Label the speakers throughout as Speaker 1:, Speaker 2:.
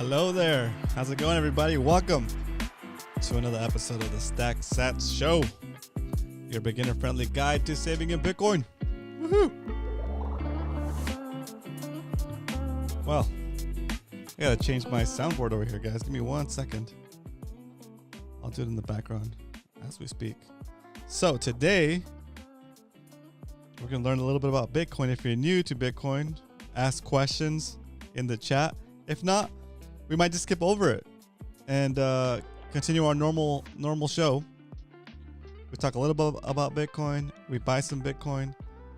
Speaker 1: Hello there. How's it going, everybody? Welcome to another episode of the Stack Sats Show, your beginner-friendly guide to saving in Bitcoin. Woohoo! Well, I gotta change my soundboard over here, guys. Give me 1 second. I'll do it in the background as we speak. So today, we're gonna learn a little bit about Bitcoin. If you're new to Bitcoin, ask questions in the chat. If not, we might just skip over it and continue our normal show. We talk a little bit about Bitcoin. We buy some Bitcoin,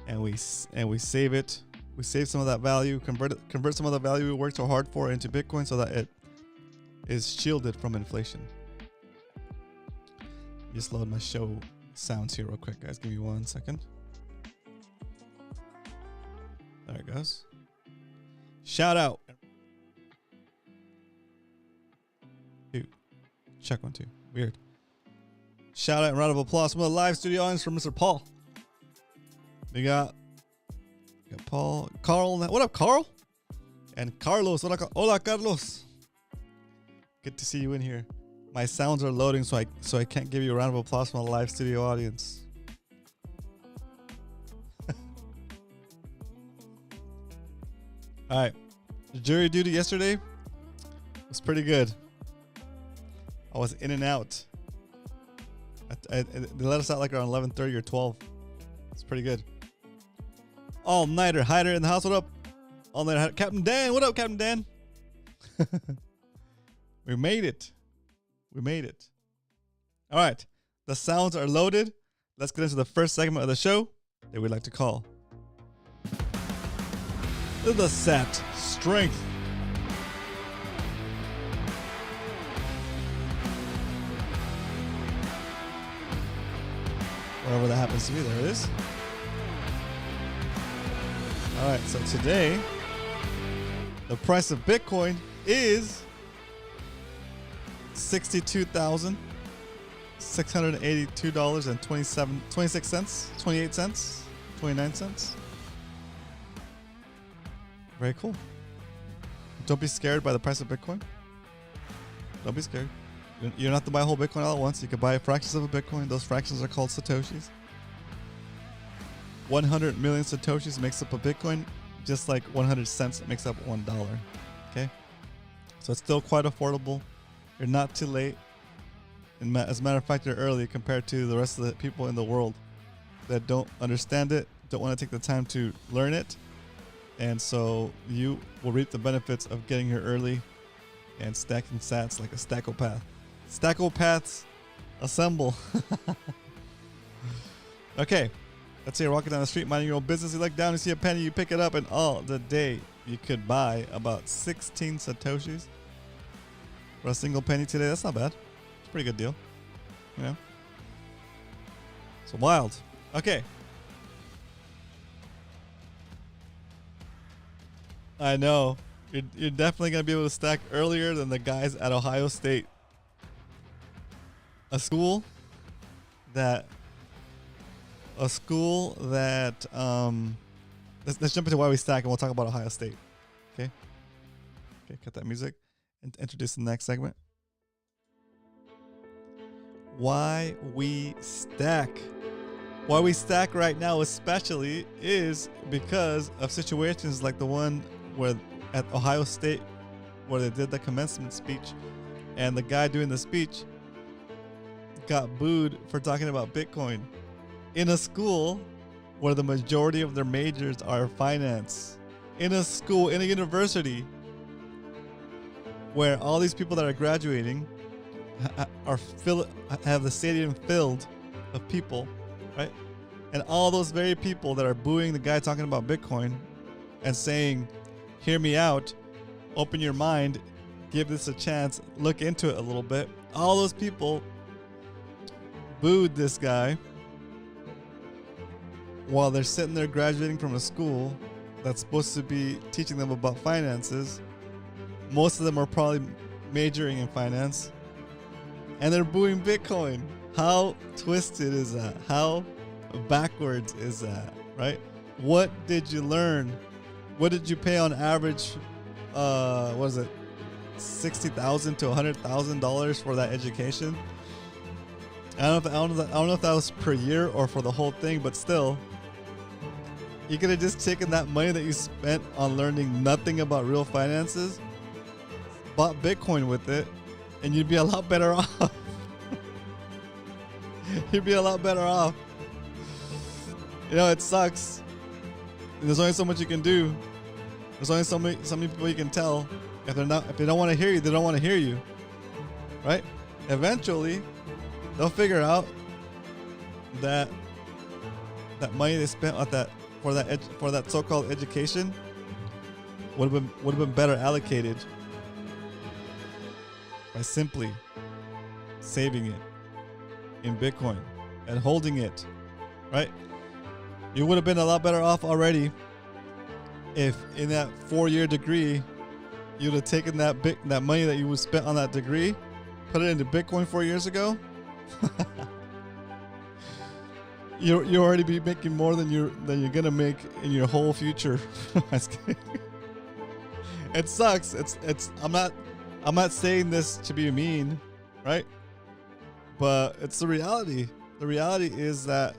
Speaker 1: and we save it. We save some of that value, convert some of the value we worked so hard for into Bitcoin, so that it is shielded from inflation. Just load my show sounds here real quick, guys. Give me 1 second. There it goes. Shout out. Check 1, 2. Weird. Shout out and round of applause from the live studio audience for Mr. Paul. We got Paul, Carl. What up, Carl? And Carlos. Hola, Carlos. Good to see you in here. My sounds are loading, so I can't give you a round of applause from the live studio audience. All right. The jury duty yesterday was pretty good. I was in and out. They let us out like around 11:30 or 12. It's pretty good. All-nighter hider in the house. What up? All-nighter hider. Captain Dan. What up, Captain Dan? We made it. We made it. All right. The sounds are loaded. Let's get into the first segment of the show that we like to call the Sat Strength. Whatever that happens to be, there it is. All right, so today, the price of Bitcoin is $62,682.26 28 cents, 29 cents. Very cool. Don't be scared by the price of Bitcoin. Don't be scared. You don't have to buy a whole Bitcoin all at once. You can buy fractions of a Bitcoin. Those fractions are called Satoshis. 100 million Satoshis makes up a Bitcoin, just like 100 cents makes up $1. Okay? So it's still quite affordable. You're not too late. And as a matter of fact, you're early compared to the rest of the people in the world that don't understand it, don't want to take the time to learn it. And so you will reap the benefits of getting here early and stacking sats like a stackopath. Stackopaths assemble. Okay, let's say you're walking down the street minding your own business. You look down, you see a penny, you pick it up, and all the day you could buy about 16 Satoshis for a single penny today. That's not bad. It's a pretty good deal. You know? It's wild. Okay. I know. You're definitely going to be able to stack earlier than the guys at Ohio State. A school that let's jump into why we stack, and we'll talk about Ohio State. Okay, cut that music and introduce the next segment. Why we stack. Why we stack right now especially is because of situations like the one where at Ohio State, where they did the commencement speech, and the guy doing the speech got booed for talking about Bitcoin in a school where the majority of their majors are finance, in a school, in a university where all these people that are graduating have the stadium filled of people, right? And all those very people that are booing the guy talking about Bitcoin and saying, hear me out, open your mind, give this a chance, look into it a little bit. All those people booed this guy while they're sitting there graduating from a school that's supposed to be teaching them about finances. Most of them are probably majoring in finance, and they're booing Bitcoin. How twisted is that? How backwards is that, right? What did you learn? What did you pay on average? What is it? $60,000 to $100,000 for that education. I don't know if that was per year or for the whole thing, but still, you could have just taken that money that you spent on learning nothing about real finances, bought Bitcoin with it, and you'd be a lot better off. You'd be a lot better off. You know, it sucks. There's only so much you can do. There's only so many people you can tell. If they don't want to hear you, they don't want to hear you, right? Eventually, they'll figure out that money they spent on for that so-called education would have been better allocated by simply saving it in Bitcoin and holding it, right? You would have been a lot better off already if in that 4-year degree you'd have taken that money that you would spent on that degree, put it into Bitcoin 4 years ago. You already be making more than you're gonna make in your whole future. It sucks. I'm not saying this to be mean, right? But it's the reality. The reality is that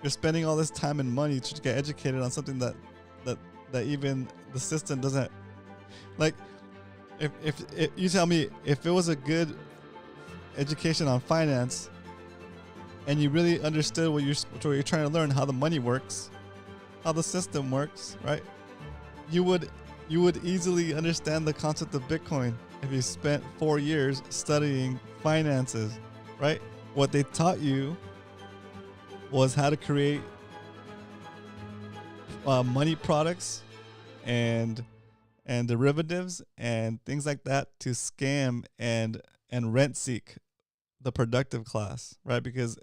Speaker 1: you're spending all this time and money to get educated on something that even the system doesn't like. If you tell me if it was a good education on finance and you really understood what you're trying to learn, how the money works, how the system works, right? You would easily understand the concept of Bitcoin if you spent 4 years studying finances, right? What they taught you was how to create money products and derivatives and things like that to scam and rent seek the productive class, right? Because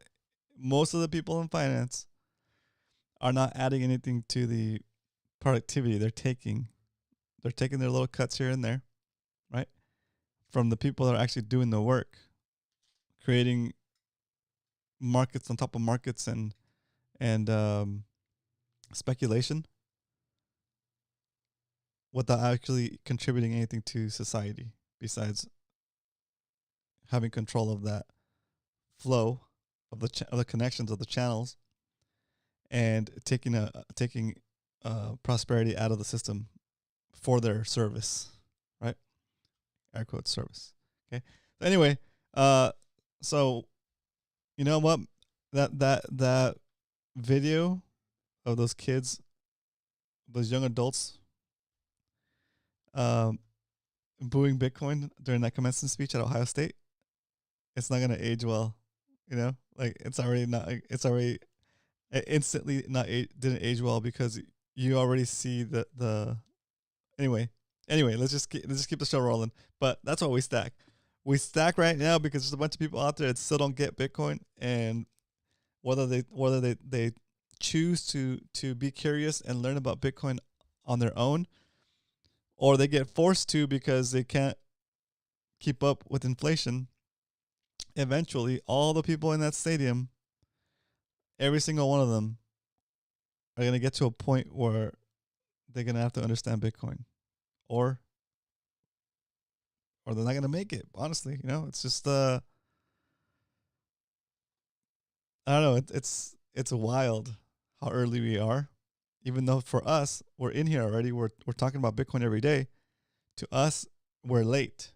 Speaker 1: most of the people in finance are not adding anything to the productivity. They're taking their little cuts here and there, right? From the people that are actually doing the work, creating markets on top of markets and speculation without actually contributing anything to society besides having control of that flow of the connections of the channels and taking prosperity out of the system for their service, right? Air quote service. Okay. Anyway, so you know what? That video of those kids, those young adults, booing Bitcoin during that commencement speech at Ohio State, it's not gonna age well. You know, like it instantly didn't age well because you already see the anyway. Let's just keep the show rolling. But that's what we stack. We stack right now because there's a bunch of people out there that still don't get Bitcoin, and whether they choose to be curious and learn about Bitcoin on their own, or they get forced to because they can't keep up with inflation. Eventually, all the people in that stadium, every single one of them, are going to get to a point where they're going to have to understand Bitcoin, or they're not going to make it. Honestly, you know, it's just I don't know. It's wild how early we are, even though for us we're in here already. We're talking about Bitcoin every day. To us, we're late,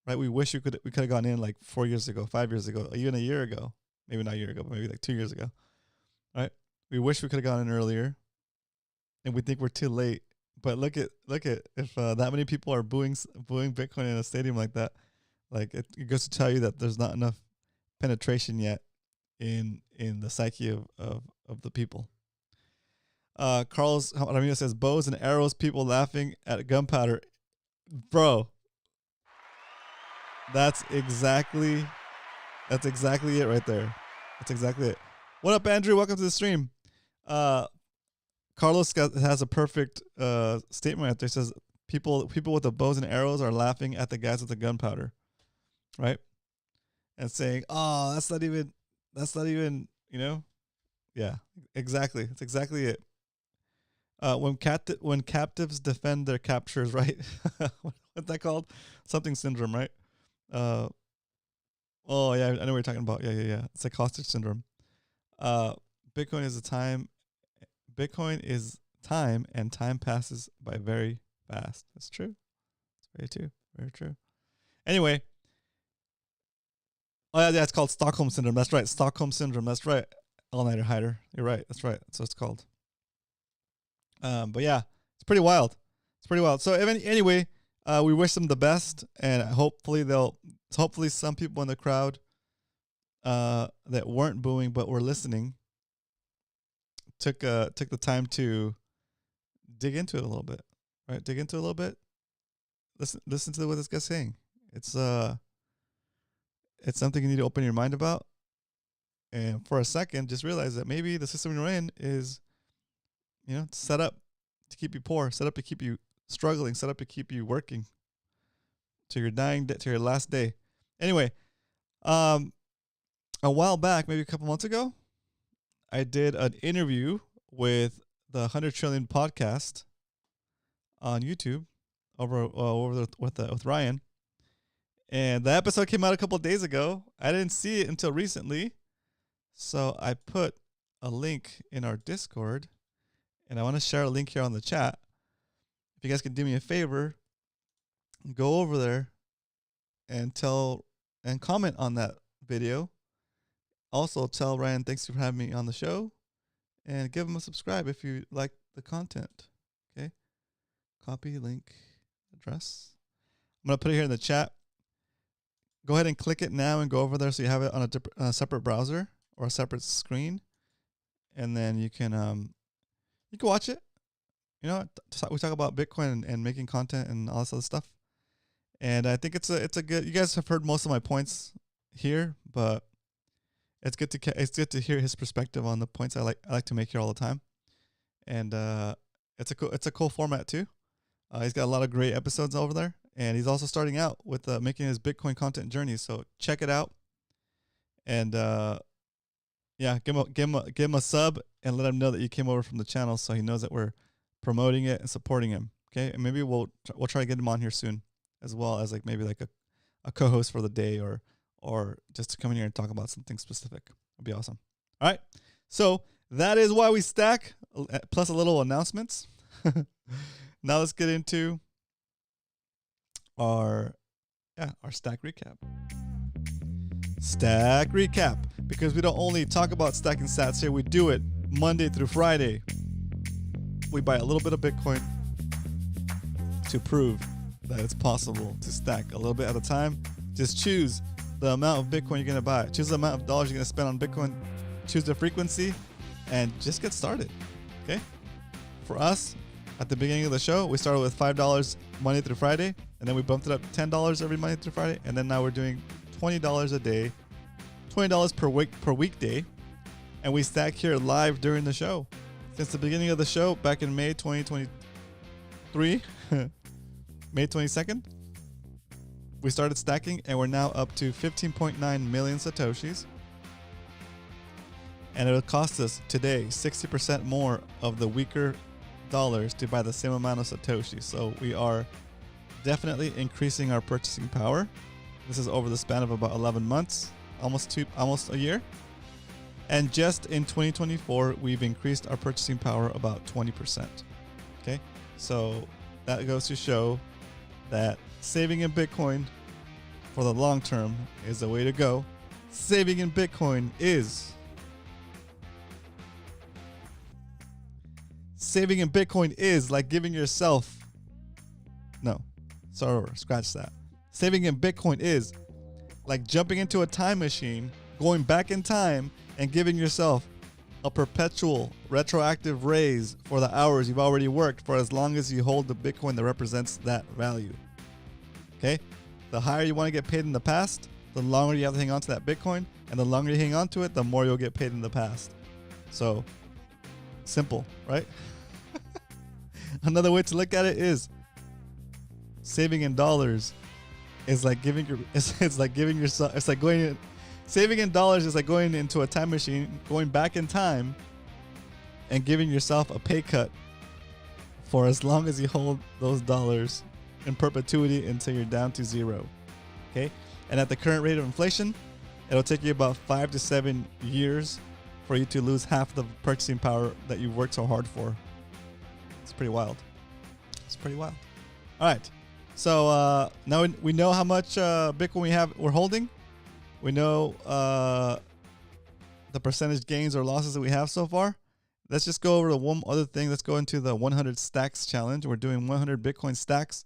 Speaker 1: right? We wish we could have gone in like 4 years ago, 5 years ago, even a year ago. Maybe not a year ago, but maybe like 2 years ago, right? We wish we could have gone in earlier, and we think we're too late. But look at if that many people are booing Bitcoin in a stadium like that, like it goes to tell you that there's not enough penetration yet in the psyche of the people. Carlos Ramirez says bows and arrows, people laughing at gunpowder. Bro, that's exactly it right there. That's exactly it. What up, Andrew? Welcome to the stream. Carlos has a perfect statement right there. It says people with the bows and arrows are laughing at the guys with the gunpowder, right? And saying, "Oh, that's not even, you know." Yeah, exactly. That's exactly it. When captives defend their captures, right? What's that called? Something syndrome, right? Oh yeah, I know what you're talking about. Yeah. It's like hostage syndrome. Uh, Bitcoin is Bitcoin is time, and time passes by very fast. That's true. It's very true. Anyway, oh yeah, it's called Stockholm syndrome. That's right, Stockholm syndrome. That's right. All-nighter hider. You're right. That's right. That's what it's called. But yeah, it's pretty wild. So anyway, we wish them the best, and hopefully some people in the crowd that weren't booing but were listening took the time to dig into it a little bit, right? Dig into it a little bit. Listen to what this guy's saying. It's something you need to open your mind about, and for a second, just realize that maybe the system you're in is, set up to keep you poor, set up to keep you struggling, set up to keep you working to your to your last day. Anyway, a while back, maybe a couple months ago, I did an interview with the 100 Trillion podcast on YouTube with Ryan, and the episode came out a couple of days ago. I didn't see it until recently, so I put a link in our Discord, and I want to share a link here on the chat. If you guys can do me a favor, go over there and comment on that video. Also, tell Ryan thanks for having me on the show, and give him a subscribe if you like the content. Okay, copy link address. I'm gonna put it here in the chat. Go ahead and click it now and go over there so you have it on a separate browser or a separate screen, and then you can watch it. We talk about Bitcoin and making content and all this other stuff. And I think it's a good. You guys have heard most of my points here, but it's good to hear his perspective on the points I like to make here all the time. And it's a cool format too. He's got a lot of great episodes over there, and he's also starting out with making his Bitcoin content journey. So check it out, and give him a sub and let him know that you came over from the channel, so he knows that we're promoting it and supporting him. Okay, and maybe we'll try to get him on here soon, as well as maybe a co-host for the day, or just to come in here and talk about something specific. It'd be awesome. All right, so that is why we stack, plus a little announcements. Now let's get into our stack recap. Stack recap, because we don't only talk about stacking sats here, we do it Monday through Friday. We buy a little bit of Bitcoin to prove that it's possible to stack a little bit at a time. Just choose the amount of Bitcoin you're going to buy. Choose the amount of dollars you're going to spend on Bitcoin. Choose the frequency, and just get started. Okay? For us, at the beginning of the show, we started with $5 Monday through Friday, and then we bumped it up to $10 every Monday through Friday, and then now we're doing $20 a day, $20 per weekday, and we stack here live during the show. Since the beginning of the show, back in May 2023, May 22nd, we started stacking, and we're now up to 15.9 million Satoshis. And it'll cost us today 60% more of the weaker dollars to buy the same amount of Satoshi. So we are definitely increasing our purchasing power. This is over the span of about 11 months, almost a year. And just in 2024, we've increased our purchasing power about 20%. Okay, so that goes to show that saving in Bitcoin for the long term is the way to go. Saving in Bitcoin is like giving yourself. No, scratch that. Saving in Bitcoin is like jumping into a time machine, going back in time, and giving yourself a perpetual retroactive raise for the hours you've already worked for as long as you hold the Bitcoin that represents that value. Okay? The higher you want to get paid in the past, the longer you have to hang on to that Bitcoin, and the longer you hang on to it, the more you'll get paid in the past. So, simple, right? Another way to look at it is saving in dollars is like giving yourself, it's like saving in dollars is like going into a time machine, going back in time and giving yourself a pay cut for as long as you hold those dollars in perpetuity until you're down to zero. Okay? And at the current rate of inflation, it'll take you about 5 to 7 years for you to lose half the purchasing power that you worked so hard for. It's pretty wild. It's pretty wild. All right. So now we know how much Bitcoin we're holding. We know the percentage gains or losses that we have so far. Let's just go over to one other thing. Let's go into the 100 stacks challenge. We're doing 100 Bitcoin stacks.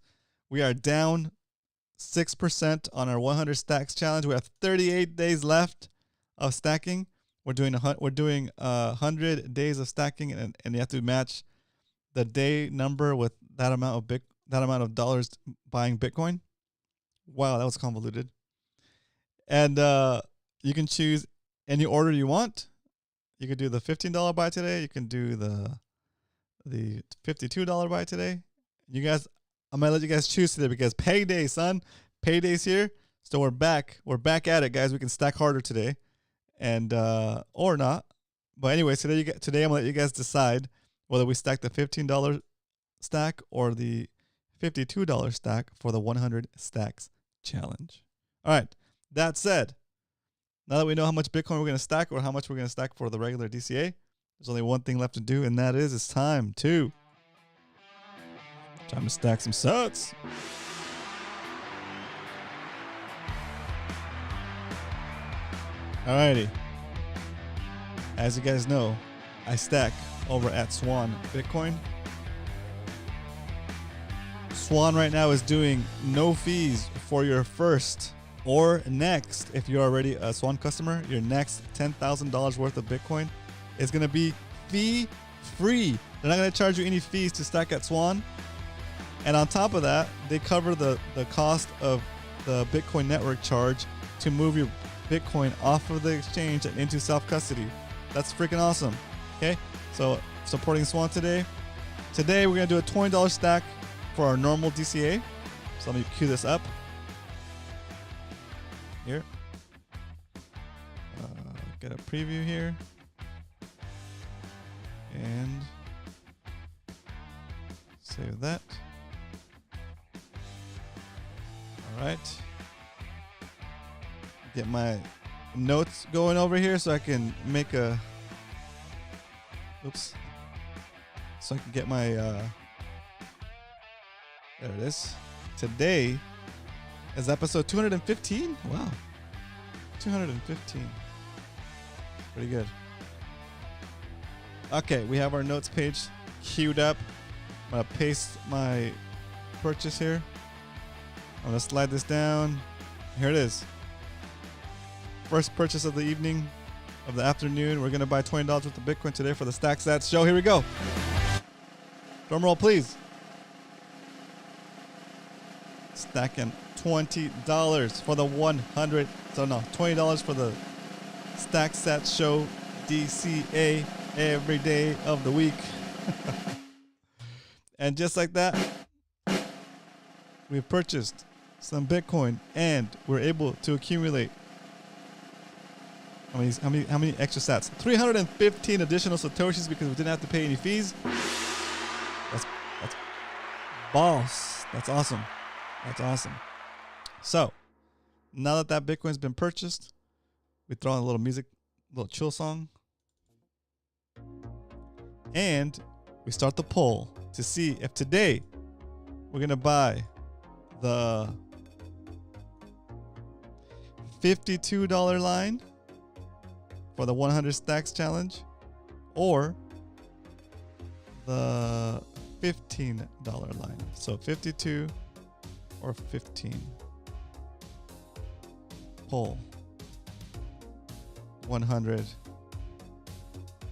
Speaker 1: We are down 6% on our 100 stacks challenge. We have 38 days left of stacking. We're doing 100 days of stacking, and you have to match the day number with that amount of dollars buying Bitcoin. Wow, that was convoluted. And you can choose any order you want. You could do the $15 buy today. You can do the $52 buy today. You guys, I'm gonna let you guys choose today because payday, son. Payday's here. So we're back. We're back at it, guys. We can stack harder today, and or not. But anyways, today I'm gonna let you guys decide whether we stack the $15 stack or the $52 stack for the 100 stacks challenge. All right. That said, now that we know how much Bitcoin we're going to stack or how much we're going to stack for the regular DCA, there's only one thing left to do, and that is it's time to stack some sats. Alrighty. As you guys know, I stack over at Swan Bitcoin. Swan right now is doing no fees for your first or next, if you're already a Swan customer, your next $10,000 worth of Bitcoin is going to be fee-free. They're not going to charge you any fees to stack at Swan. And on top of that, they cover the cost of the Bitcoin network charge to move your Bitcoin off of the exchange and into self-custody. That's freaking awesome. Okay, so supporting Swan today. Today, we're going to do a $20 stack for our normal DCA. So let me cue this up. Here, get a preview here, and save that. All right, get my notes going over here so I can make a, oops, so I can get my, there it is. Today is episode 215. Wow, 215. Pretty good. Okay, we have our notes page queued up. I'm gonna paste my purchase here. I'm gonna slide this down. Here it is. First purchase of the evening, of the afternoon. We're gonna buy $20 worth of Bitcoin today for the Stack Sats show. Here we go. Drum roll, please. Stacking $20 for the 100. So no, $20 for the Stack Sats show DCA every day of the week. And just like that, we've purchased some Bitcoin and we're able to accumulate how many extra sats? 315 additional Satoshis because we didn't have to pay any fees. That's boss. That's awesome. That's awesome. So now that Bitcoin's been purchased, we throw in a little music, a little chill song, and we start the poll to see if today we're gonna buy the $52 line for the 100 stacks challenge or the $15 line. So 52 or 15. Poll 100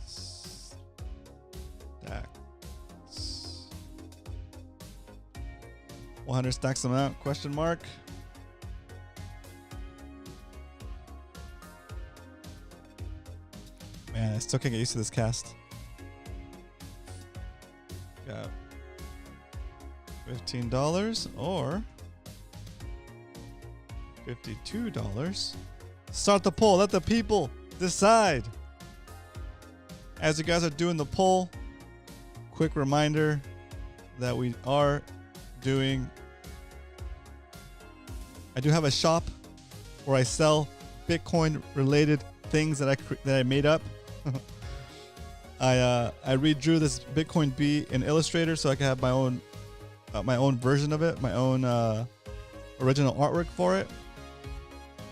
Speaker 1: stacks. 100 stacks amount, question mark. Man, I still can't get used to this cast. Got $15 or $52. Start the poll. Let the people decide. As you guys are doing the poll, quick reminder, that we are doing. I do have a shop where I sell Bitcoin related things that I made up. I redrew this Bitcoin B in Illustrator so I can have my own version of it, my own original artwork for it.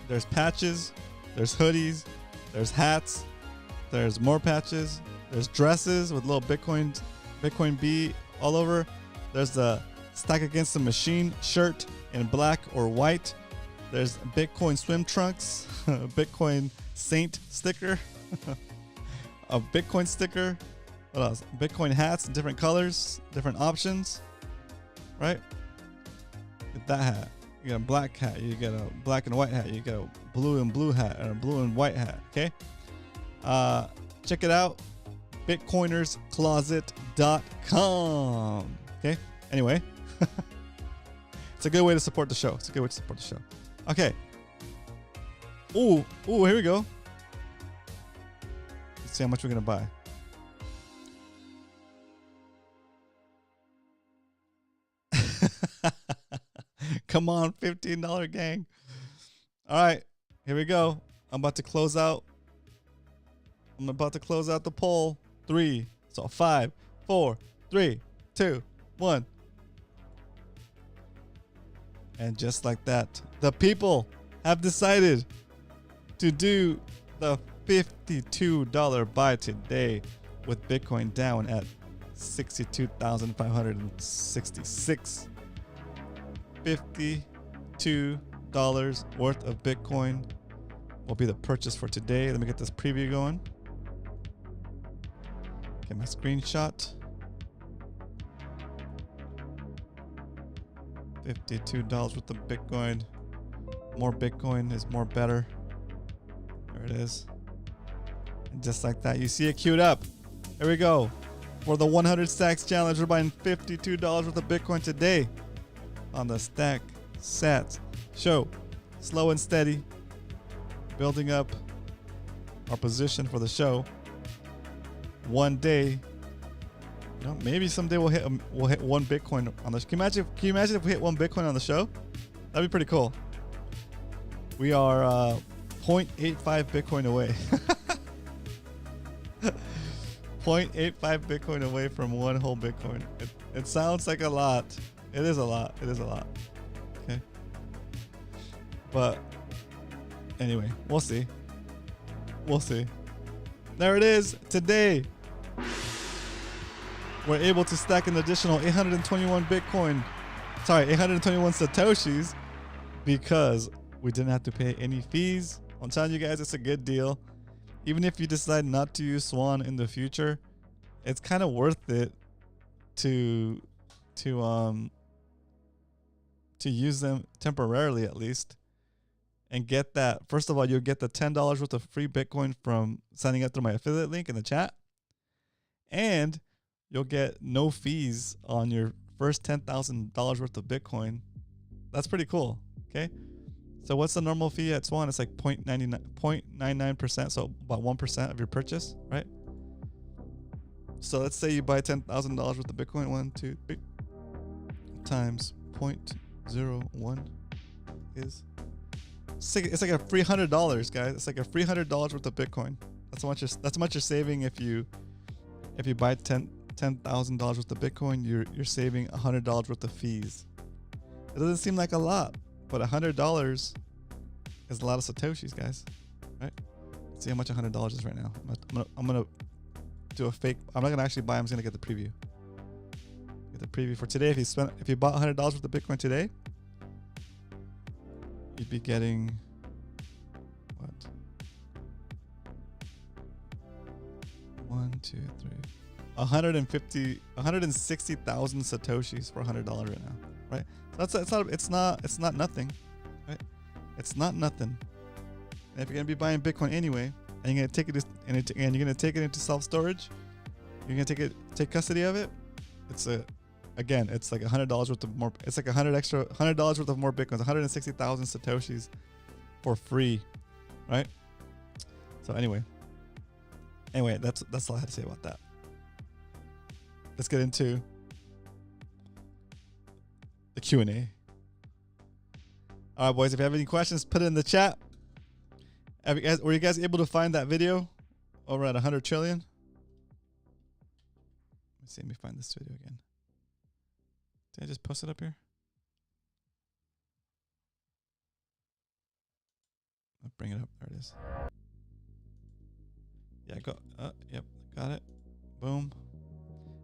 Speaker 1: There's patches, there's hoodies, there's hats, there's more patches, there's dresses with little Bitcoin B all over. There's the Stack Against the Machine shirt in black or white. There's Bitcoin swim trunks, Bitcoin Saint sticker, a Bitcoin sticker. What else? Bitcoin hats in different colors, different options, right? Get that hat. You get a black hat. You get a black and white hat. You get a blue and blue hat and a blue and white hat. Okay. Check it out. Bitcoinerscloset.com. Okay. Anyway, it's a good way to support the show. Okay. Ooh, here we go. Let's see how much we're gonna buy. Come on, $15 gang. All right, here we go. I'm about to close out the poll. 5, 4, 3, 2, 1. And just like that, the people have decided to do the $52 buy today with Bitcoin down at 62,566. $52 worth of Bitcoin will be the purchase for today. Let me get this preview going. Get my screenshot. $52 worth of Bitcoin. More Bitcoin is more better. There it is. And just like that, you see it queued up. Here we go. For the 100 stacks challenge, we're buying $52 worth of Bitcoin today on the Stack Sats show. Slow and steady, building up our position for the show. One day, maybe someday we'll hit 1 Bitcoin on the. Can you imagine if we hit 1 Bitcoin on the show? That'd be pretty cool. We are 0.85 Bitcoin away. 0.85 Bitcoin away from 1 whole Bitcoin. It sounds like a lot. It is a lot. Okay. But anyway, we'll see. There it is. Today, we're able to stack an additional 821 Satoshis because we didn't have to pay any fees. I'm telling you guys, it's a good deal. Even if you decide not to use Swan in the future, it's kind of worth it to use them temporarily at least and get that. First of all, you'll get the $10 worth of free Bitcoin from signing up through my affiliate link in the chat, and you'll get no fees on your first $10,000 worth of Bitcoin. That's pretty cool. Okay. So what's the normal fee at Swan? It's like 0.99%, so about 1% of your purchase, right? So let's say you buy $10,000 worth of Bitcoin. 1, 2, 3 times 0.01 is it's like a free $100, guys. It's like a free $100 worth of Bitcoin. That's how much you're saving if you buy $10,000 worth of Bitcoin. You're saving $100 worth of fees. It doesn't seem like a lot, but $100 is a lot of Satoshis, guys. Right? Let's see how much $100 is right now. I'm gonna do a fake. I'm not gonna actually buy. I'm just gonna get the preview. Get the preview for today. If you bought $100 worth of Bitcoin today, you'd be getting what? 1, 2, 3. 160,000 Satoshis for $100 right now, right? So it's not nothing, right? It's not nothing. And if you're gonna be buying Bitcoin anyway, and you're gonna take it into self-storage, you're gonna take custody of it. It's like $100 worth of more. It's like $100 worth of more Bitcoins, 160,000 Satoshis for free, right? So anyway, that's all I had to say about that. Let's get into the Q&A. All right, boys. If you have any questions, put it in the chat. Were you guys able to find that video over at 100 trillion? Let me find this video again. Did I just post it up here? I'll bring it up. There it is. Yeah, go. Yep, got it. Boom.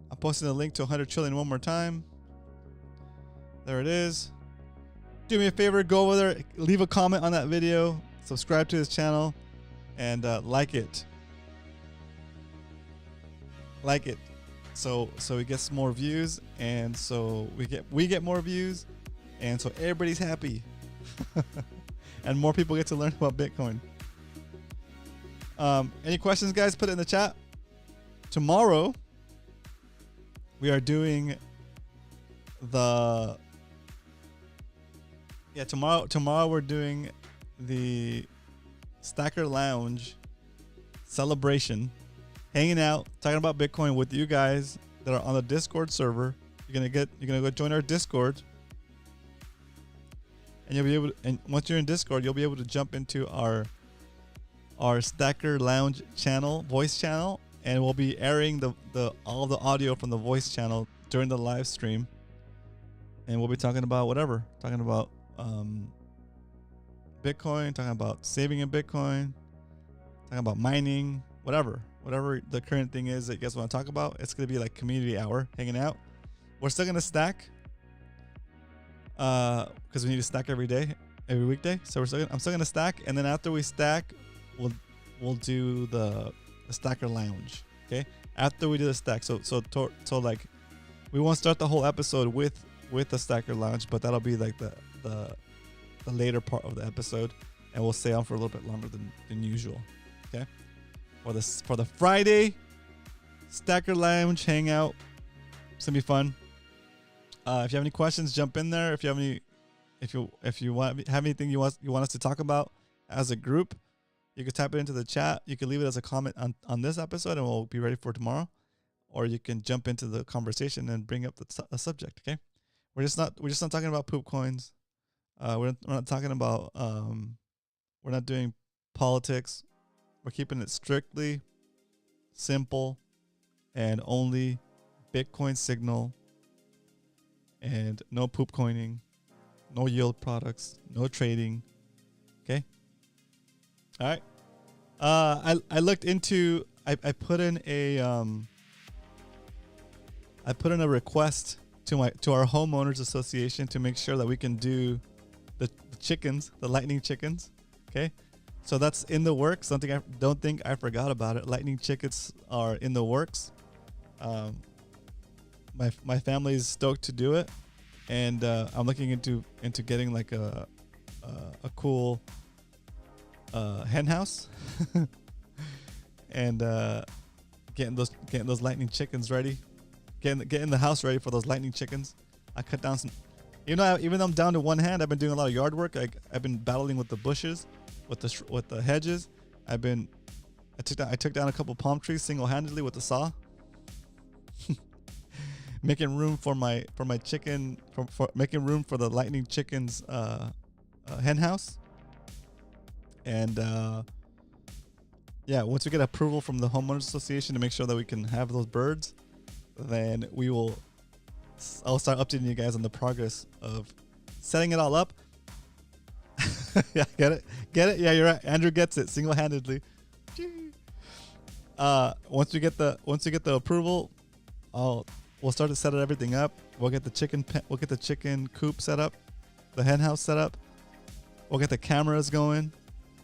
Speaker 1: I'm posting the link to 100 trillion one more time. There it is. Do me a favor, go over there, leave a comment on that video, subscribe to this channel, and like it. Like it. So it gets more views, and so we get more views, and so everybody's happy. And more people get to learn about Bitcoin. Any questions, guys? Put it in the chat. Tomorrow, we are doing the... Yeah, tomorrow we're doing the Stacker Lounge celebration. Hanging out, talking about Bitcoin with you guys that are on the Discord server. You're gonna go join our Discord. And you'll be able to, and once you're in Discord, you'll be able to jump into our Stacker Lounge channel, voice channel, and we'll be airing all the audio from the voice channel during the live stream. And we'll be talking about whatever. Talking about Bitcoin, talking about saving in Bitcoin, talking about mining, whatever the current thing is that you guys want to talk about. It's gonna be like community hour, hanging out. We're still gonna stack. Because we need to stack every weekday. So I'm still gonna stack, and then after we stack, we'll do the Stacker Lounge. Okay, after we do the stack. So like, we won't start the whole episode with the Stacker Lounge, but that'll be like the later part of the episode, and we'll stay on for a little bit longer than usual. Okay, for the Friday Stacker Lounge hangout, it's gonna be fun. If you have any questions, jump in there. If you have anything you want us to talk about as a group, you can type it into the chat. You can leave it as a comment on this episode, and we'll be ready for tomorrow. Or you can jump into the conversation and bring up the subject. Okay, we're just not talking about poop coins. We're not talking about we're not doing politics. We're keeping it strictly simple and only Bitcoin Signal. And no poop coining, no yield products, no trading. Okay. All right. I looked into. I put in a request to our homeowners association to make sure that we can do the chickens, the lightning chickens. Okay. So that's in the works. Don't think I forgot about it. Lightning chickens are in the works. My family is stoked to do it, and I'm looking into getting like a cool hen house, and getting those lightning chickens ready, getting the house ready for those lightning chickens. I cut down some, even though I'm down to one hand, I've been doing a lot of yard work. I've been battling with the bushes, with the hedges. I took down a couple palm trees single-handedly with the saw. Making room for my chicken, for making room for the lightning chickens hen house. And yeah, once we get approval from the homeowners association to make sure that we can have those birds, then I'll start updating you guys on the progress of setting it all up. Yeah, get it. Yeah, you're right. Andrew gets it single-handedly. Once we get the approval, we'll start to set everything up. We'll get the chicken coop set up, the hen house set up. We'll get the cameras going.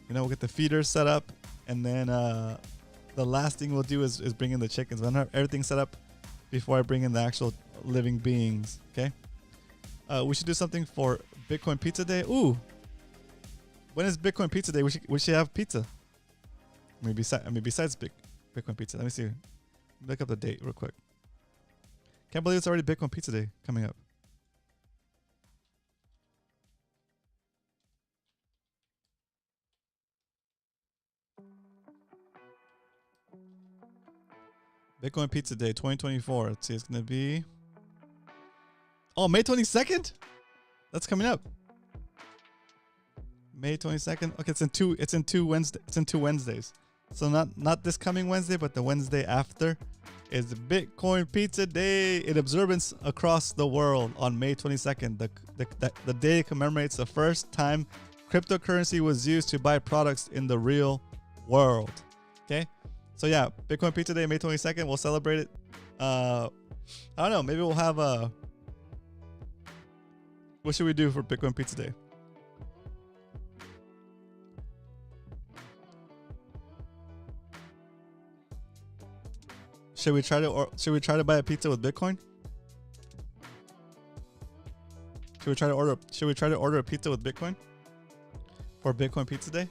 Speaker 1: We'll get the feeders set up, and then the last thing we'll do is bring in the chickens. We'll have everything set up before I bring in the actual living beings. Okay. We should do something for Bitcoin Pizza Day. Ooh, when is Bitcoin Pizza Day? We should have pizza. Besides Bitcoin Pizza. Let me see. Look up the date real quick. Can't believe it's already Bitcoin Pizza Day coming up. Bitcoin Pizza Day 2024. Let's see, it's going to be... Oh, May 22nd? That's coming up. May 22nd. Okay, it's in two Wednesdays. So not this coming Wednesday, but the Wednesday after is Bitcoin Pizza Day in observance across the world on May 22nd. The day commemorates the first time cryptocurrency was used to buy products in the real world. Okay? So yeah, Bitcoin Pizza Day, May 22nd. We'll celebrate it. I don't know. Maybe we'll have a... What should we do for Bitcoin Pizza Day? Should we try to buy a pizza with Bitcoin? Should we try to order a pizza with Bitcoin for Bitcoin Pizza Day?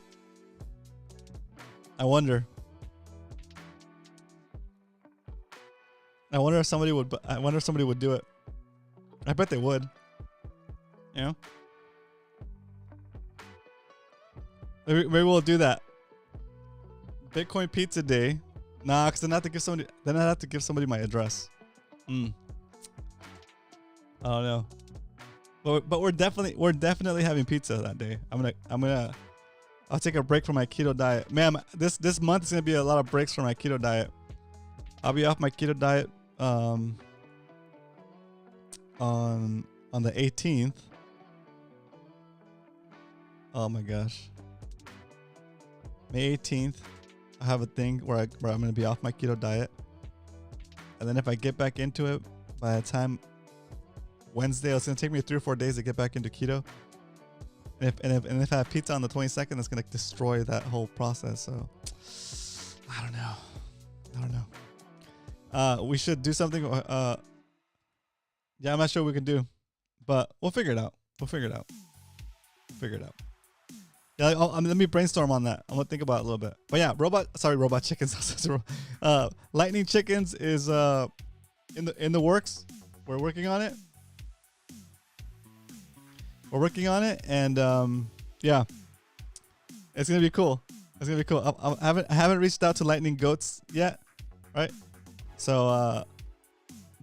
Speaker 1: I wonder if somebody would do it. I bet they would. You know? Maybe we'll do that. Bitcoin Pizza Day. Nah, because then I have to give somebody my address. I don't know. But we're definitely having pizza that day. I'll take a break from my keto diet. Man, this month is gonna be a lot of breaks from my keto diet. I'll be off my keto diet on the 18th. Oh my gosh. May 18th. I have a thing where I'm going to be off my keto diet. And then if I get back into it by the time Wednesday, it's going to take me 3 or 4 days to get back into keto. And if I have pizza on the 22nd, it's going to destroy that whole process. So I don't know. We should do something. Yeah, I'm not sure what we can do, but we'll figure it out. Yeah, let me brainstorm on that. I'm gonna think about it a little bit. But yeah, robot chickens. Lightning chickens is in the works. We're working on it. And yeah, it's gonna be cool. I haven't reached out to lightning goats yet, right? So,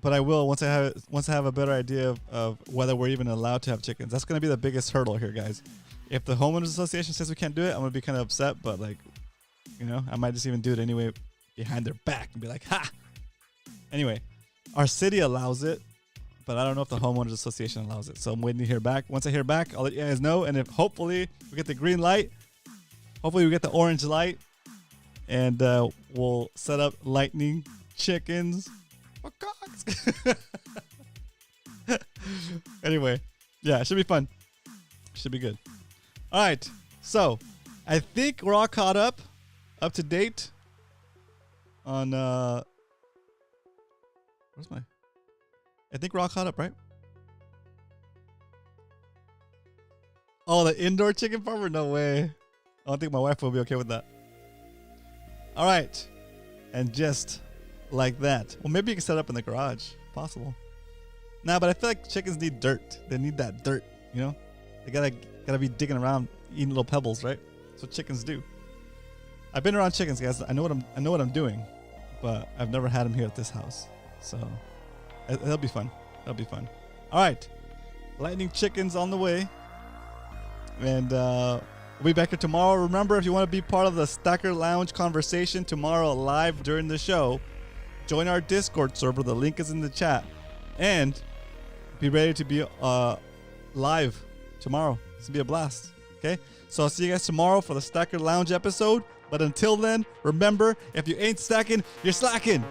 Speaker 1: but I will once I have a better idea of whether we're even allowed to have chickens. That's gonna be the biggest hurdle here, guys. If the homeowners association says we can't do it, I'm gonna be kind of upset. But like, you know, I might just even do it anyway behind their back and be like, ha. Anyway, our city allows it, but I don't know if the homeowners association allows it. So I'm waiting to hear back. Once I hear back, I'll let you guys know. And if hopefully we get the green light, hopefully we get the orange light, and we'll set up lightning chickens for cocks. Anyway, yeah, it should be fun. Should be good. All right, so I think we're all caught up to date on I think we're all caught up, right? Oh, the indoor chicken farmer? No way. I don't think my wife will be okay with that. All right, and just like that. Well, maybe you can set up in the garage. Possible. Nah, but I feel like chickens need dirt. They need that dirt, you know? They gotta be digging around, eating little pebbles, right? That's what chickens do. I've been around chickens, guys. I know what I'm doing, but I've never had them here at this house. So it'll be fun. All right, lightning chickens on the way, and we'll be back here tomorrow. Remember, if you want to be part of the Stacker Lounge conversation tomorrow live during the show, join our Discord server. The link is in the chat, and be ready to be live tomorrow. It's gonna be a blast. Okay, so I'll see you guys tomorrow for the Stacker Lounge episode. But until then, remember, if you ain't stacking, you're slacking.